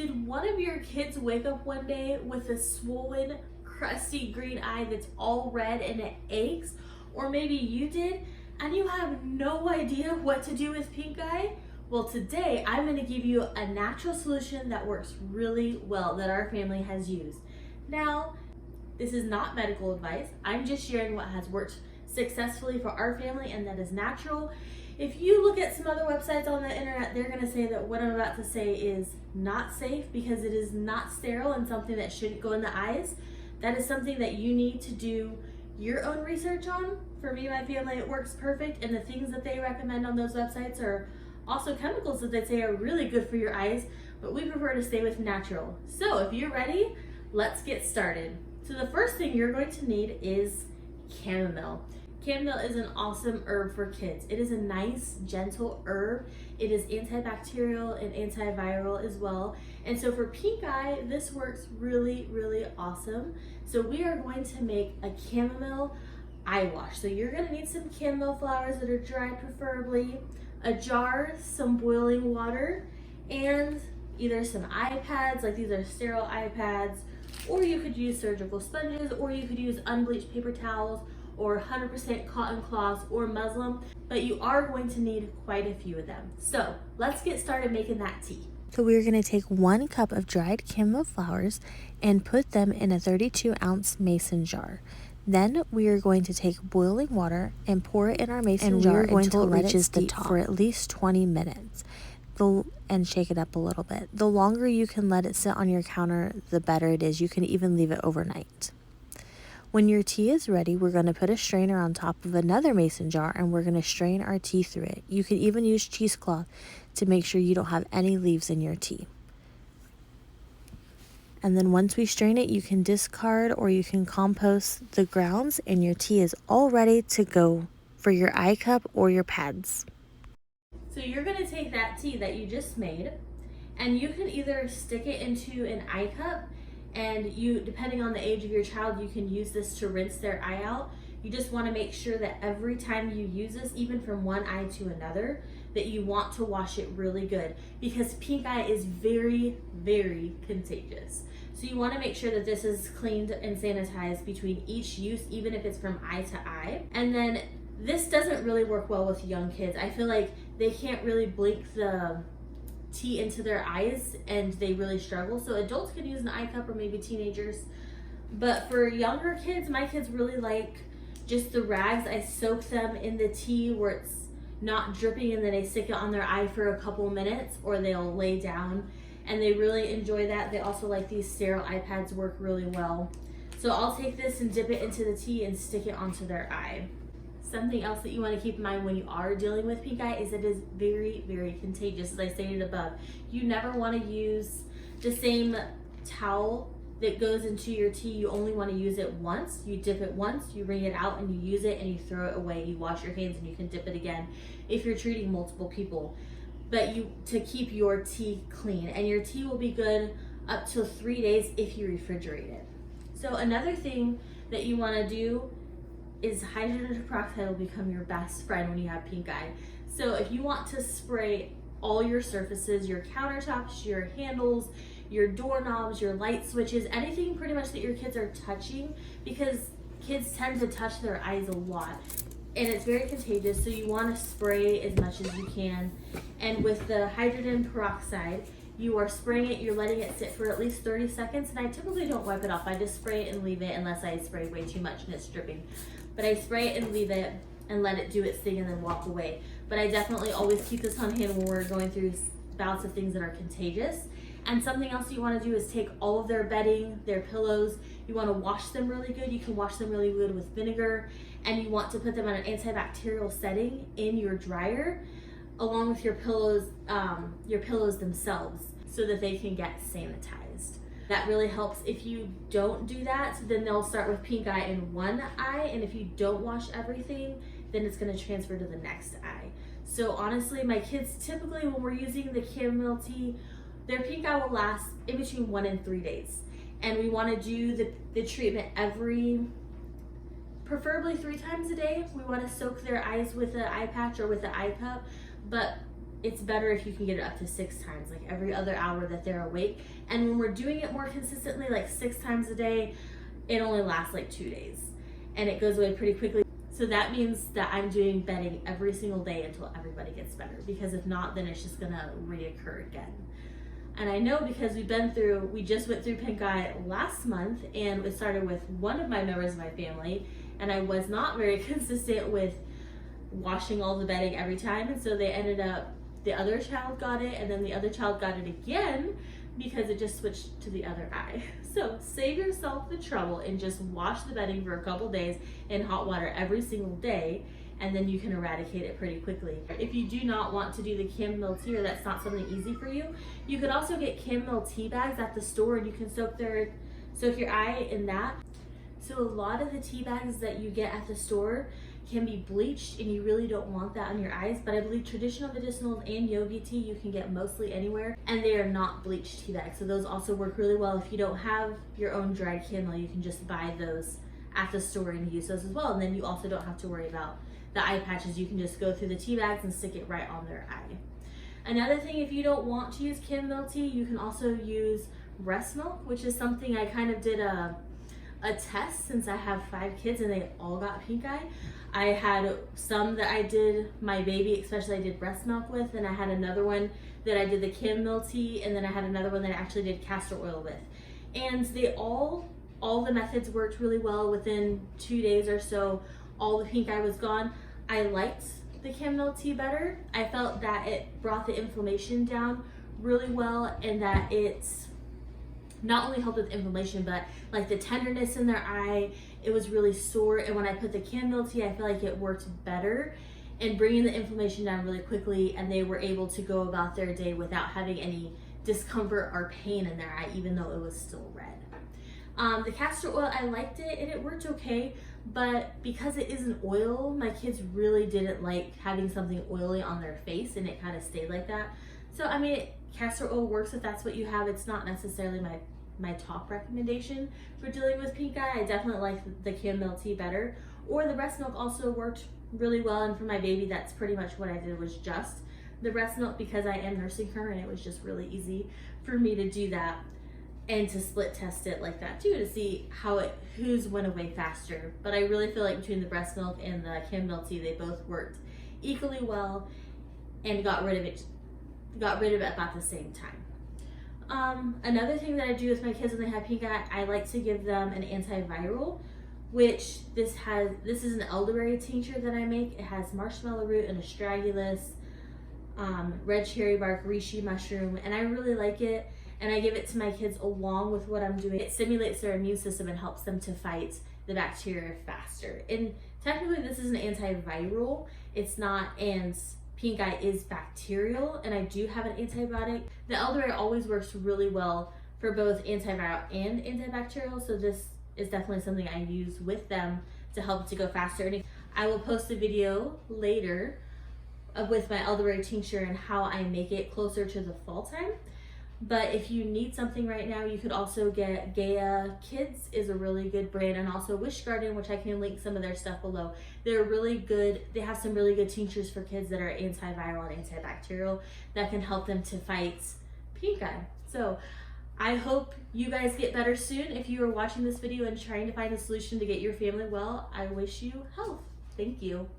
Did one of your kids wake up one day with a swollen, crusty green eye that's all red and it aches? Or maybe you did and you have no idea what to do with pink eye? Well, today I'm going to give you a natural solution that works really well that our family has used. Now, this is not medical advice. I'm just sharing what has worked successfully for our family and that is natural. If you look at some other websites on the internet, they're going to say that what I'm about to say is not safe because it is not sterile and something that shouldn't go in the eyes. That is something that you need to do your own research on. For me and my family, it works perfect, and the things that they recommend on those websites are also chemicals that they say are really good for your eyes, but we prefer to stay with natural. So if you're ready, let's get started. So the first thing you're going to need is chamomile. Chamomile is an awesome herb for kids. It is a nice, gentle herb. It is antibacterial and antiviral as well. And so for pink eye, this works really, really awesome. So we are going to make a chamomile eye wash. So you're gonna need some chamomile flowers that are dried preferably, a jar, some boiling water, and either some eye pads, like these are sterile eye pads, or you could use surgical sponges, or you could use unbleached paper towels, or 100% cotton cloths or muslin, but you are going to need quite a few of them. So let's get started making that tea. So we're going to take 1 cup of dried chamomile flowers and put them in a 32-ounce mason jar. Then we are going to take boiling water and pour it in our mason jar until it reaches the top for at least 20 minutes. And shake it up a little bit. The longer you can let it sit on your counter, the better it is. You can even leave it overnight. When your tea is ready, we're going to put a strainer on top of another mason jar and we're going to strain our tea through it. You can even use cheesecloth to make sure you don't have any leaves in your tea. And then once we strain it, you can discard or you can compost the grounds and your tea is all ready to go for your eye cup or your pads. So you're going to take that tea that you just made and you can either stick it into an eye cup, and you, depending on the age of your child, you can use this to rinse their eye out. You just want to make sure that every time you use this, even from one eye to another, that you want to wash it really good because pink eye is very, very contagious. So you want to make sure that this is cleaned and sanitized between each use, even if it's from eye to eye. And then this doesn't really work well with young kids. I feel like they can't really blink the tea into their eyes and they really struggle. So adults can use an eye cup or maybe teenagers. But for younger kids, my kids really like just the rags. I soak them in the tea where it's not dripping and then I stick it on their eye for a couple minutes, or they'll lay down and they really enjoy that. They also like these sterile eye pads, work really well. So I'll take this and dip it into the tea and stick it onto their eye. Something else that you want to keep in mind when you are dealing with pink eye is that it is very, very contagious, as I stated above. You never want to use the same towel that goes into your tea. You only want to use it once. You dip it once, you wring it out and you use it and you throw it away. You wash your hands and you can dip it again if you're treating multiple people. But to keep your tea clean, and your tea will be good up to 3 days if you refrigerate it. So another thing that you want to do is hydrogen peroxide will become your best friend when you have pink eye. So if you want to spray all your surfaces, your countertops, your handles, your doorknobs, your light switches, anything pretty much that your kids are touching, because kids tend to touch their eyes a lot and it's very contagious, so you want to spray as much as you can. And with the hydrogen peroxide, you are spraying it, you're letting it sit for at least 30 seconds, and I typically don't wipe it off. I just spray it and leave it unless I spray way too much and it's dripping. But I spray it and leave it and let it do its thing and then walk away. But I definitely always keep this on hand when we're going through bouts of things that are contagious. And something else you want to do is take all of their bedding, their pillows, you want to wash them really good. You can wash them really good with vinegar, and you want to put them on an antibacterial setting in your dryer along with your pillows themselves so that they can get sanitized. That really helps. If you don't do that, then they'll start with pink eye in one eye, and if you don't wash everything, then it's going to transfer to the next eye. So honestly, my kids typically, when we're using the chamomile tea, their pink eye will last in between 1 and 3 days. And we want to do the treatment preferably 3 times a day. We want to soak their eyes with an eye patch or with an eye cup, but it's better if you can get it up to 6 times, like every other hour that they're awake. And when we're doing it more consistently, like 6 times a day, it only lasts like 2 days and it goes away pretty quickly. So that means that I'm doing bedding every single day until everybody gets better, because if not, then it's just gonna reoccur again. And I know because we just went through pink eye last month, and it started with one of my members of my family, and I was not very consistent with washing all the bedding every time, and so they ended up, the other child got it, and then the other child got it again because it just switched to the other eye. So save yourself the trouble and just wash the bedding for a couple days in hot water every single day, and then you can eradicate it pretty quickly. If you do not want to do the chamomile tea, or that's not something easy for you, you could also get chamomile tea bags at the store, and you can soak your eye in that. So a lot of the tea bags that you get at the store can be bleached, and you really don't want that on your eyes, but I believe traditional medicinals and yogi tea you can get mostly anywhere, and they are not bleached tea bags, so those also work really well. If you don't have your own dried chamomile, you can just buy those at the store and use those as well, and then you also don't have to worry about the eye patches. You can just go through the tea bags and stick it right on their eye. Another thing, if you don't want to use chamomile tea, you can also use breast milk, which is something I kind of did a test, since I have 5 kids and they all got pink eye. I had some that I did my baby, especially I did breast milk with, and I had another one that I did the chamomile tea, and then I had another one that I actually did castor oil with. And they all the methods worked really well. Within 2 days or so, all the pink eye was gone. I liked the chamomile tea better. I felt that it brought the inflammation down really well, and that it's not only helped with inflammation, but like the tenderness in their eye, it was really sore. And when I put the chamomile tea, I feel like it worked better in bringing the inflammation down really quickly, and they were able to go about their day without having any discomfort or pain in their eye, even though it was still red. The castor oil, I liked it and it worked okay, but because it is an oil, my kids really didn't like having something oily on their face, and it kind of stayed like that. So I mean, castor oil works if that's what you have. It's not necessarily my top recommendation for dealing with pink eye. I definitely like the chamomile tea better. Or the breast milk also worked really well, and for my baby, that's pretty much what I did, was just the breast milk, because I am nursing her, and it was just really easy for me to do that and to split test it like that too, to see whose went away faster. But I really feel like between the breast milk and the chamomile tea, they both worked equally well and got rid of it about the same time. Another thing that I do with my kids when they have pink eye, I like to give them an antiviral, which this is an elderberry tincture that I make. It has marshmallow root and astragalus, red cherry bark, reishi mushroom, and I really like it. And I give it to my kids along with what I'm doing. It stimulates their immune system and helps them to fight the bacteria faster. And technically this is an antiviral. It's not, and pink eye is bacterial, and I do have an antibiotic. The elderberry always works really well for both antiviral and antibacterial, so this is definitely something I use with them to help it to go faster. And I will post a video later with my elderberry tincture and how I make it closer to the fall time. But if you need something right now, you could also get Gaia Kids is a really good brand, and also Wish Garden, which I can link some of their stuff below. They're really good. They have some really good tinctures for kids that are antiviral and antibacterial that can help them to fight pink eye. So I hope you guys get better soon. If you are watching this video and trying to find a solution to get your family well, I wish you health. Thank you.